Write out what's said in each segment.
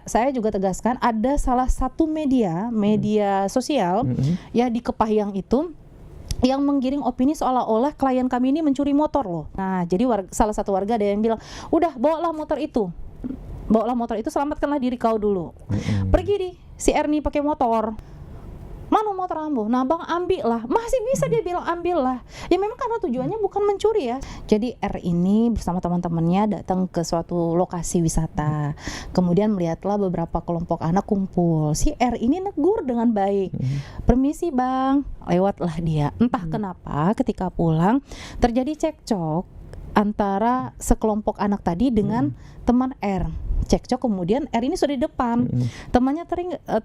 Saya juga tegaskan ada salah satu media sosial ya di Kepahyang itu yang menggiring opini seolah-olah klien kami ini mencuri motor loh. Nah, jadi salah satu warga ada yang bilang, "Udah, bawalah motor itu. Bawalah motor itu, selamatkanlah diri kau dulu." Pergi di si Erni pakai motor. Mana motor ambo? Nah, bang, ambil lah. Masih bisa dia bilang ambil lah. Ya memang karena tujuannya bukan mencuri ya. Jadi R ini bersama teman-temannya datang ke suatu lokasi wisata. Kemudian melihatlah beberapa kelompok anak kumpul. Si R ini negur dengan baik. "Permisi bang," lewatlah dia. Entah kenapa ketika pulang terjadi cekcok antara sekelompok anak tadi dengan teman R. Cekcok, kemudian R ini sudah di depan. Temannya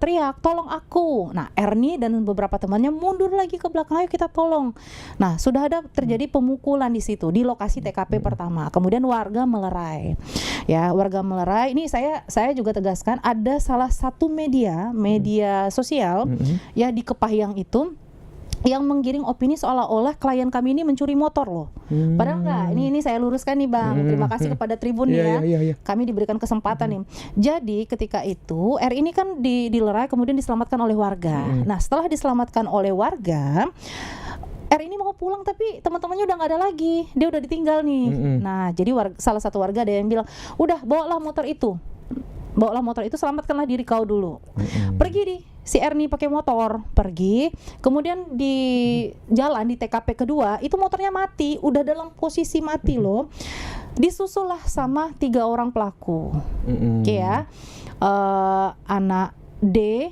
teriak, "Tolong aku." Nah, R ini dan beberapa temannya mundur lagi ke belakang, "Ayo kita tolong." Nah, sudah ada terjadi pemukulan di situ di lokasi TKP pertama. Kemudian warga melerai. Ya, warga melerai. Ini saya juga tegaskan ada salah satu media sosial ya di Kepahyang itu yang menggiring opini seolah-olah klien kami ini mencuri motor loh. Padahal enggak. Ini saya luruskan nih bang. Terima kasih kepada Tribun ya. Kami diberikan kesempatan nih. Jadi ketika itu R ini kan dilerai kemudian diselamatkan oleh warga. Nah, setelah diselamatkan oleh warga, R ini mau pulang tapi teman-temannya udah nggak ada lagi. Dia udah ditinggal nih. Nah, jadi salah satu warga ada yang bilang, "Udah, bawalah motor itu. Bawalah motor itu, selamatkanlah diri kau dulu." Pergi di si Erni pakai motor, pergi. Kemudian di jalan di TKP kedua itu motornya mati, udah dalam posisi mati loh. Disusul lah sama 3 orang pelaku. Ya, anak D,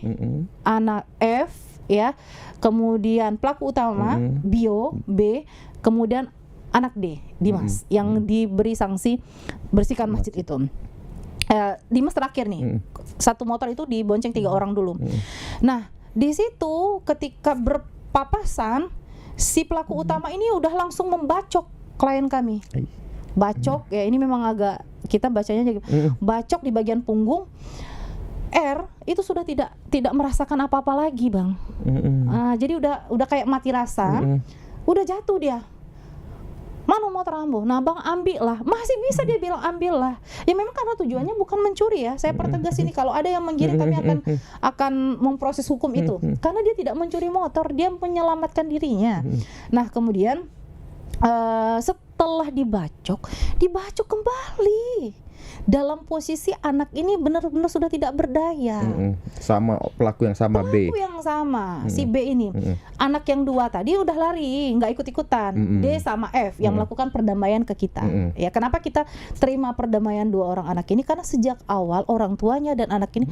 anak F, ya. Kemudian pelaku utama Bio B, kemudian anak D, Dimas, yang diberi sanksi bersihkan masjid itu. Dimas terakhir nih, satu motor itu dibonceng 3 orang dulu. Nah, di situ ketika berpapasan, si pelaku utama ini udah langsung membacok klien kami. Bacok, ya ini memang agak, kita bacanya jadi bacok di bagian punggung. R itu sudah tidak merasakan apa-apa lagi bang. Jadi udah kayak mati rasa, udah jatuh dia. "Mana motor ambo?" Nah, bang, ambil lah. Masih bisa dia bilang ambil lah. Ya memang karena tujuannya bukan mencuri ya. Saya pertegas ini, kalau ada yang menggiring kami akan memproses hukum itu. Karena dia tidak mencuri motor, dia menyelamatkan dirinya. Nah, kemudian setelah dibacok kembali. Dalam posisi anak ini benar-benar sudah tidak berdaya. Sama pelaku yang sama B. Pelaku yang sama, si B ini. Anak yang 2 tadi udah lari, nggak ikut-ikutan. D sama F yang melakukan perdamaian ke kita. Ya, kenapa kita terima perdamaian 2 orang anak ini? Karena sejak awal orang tuanya dan anak ini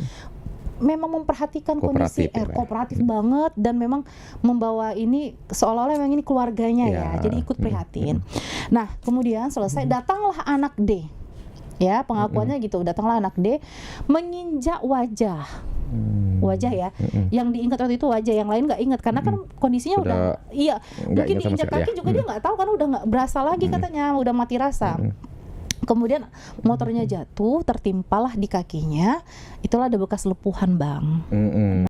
memang memperhatikan kondisi R, kooperatif banget, dan memang membawa ini seolah-olah memang ini keluarganya ya. Jadi ikut prihatin. Nah, kemudian selesai, datanglah anak D. Ya, pengakuannya gitu. Datanglah anak D menginjak wajah ya. Yang diingat waktu itu wajah, yang lain nggak ingat karena kan kondisinya udah iya, mungkin diinjak kaki juga dia nggak tahu karena udah nggak berasa lagi katanya, udah mati rasa. Kemudian motornya jatuh, tertimpalah di kakinya. Itulah ada bekas lepuhan bang.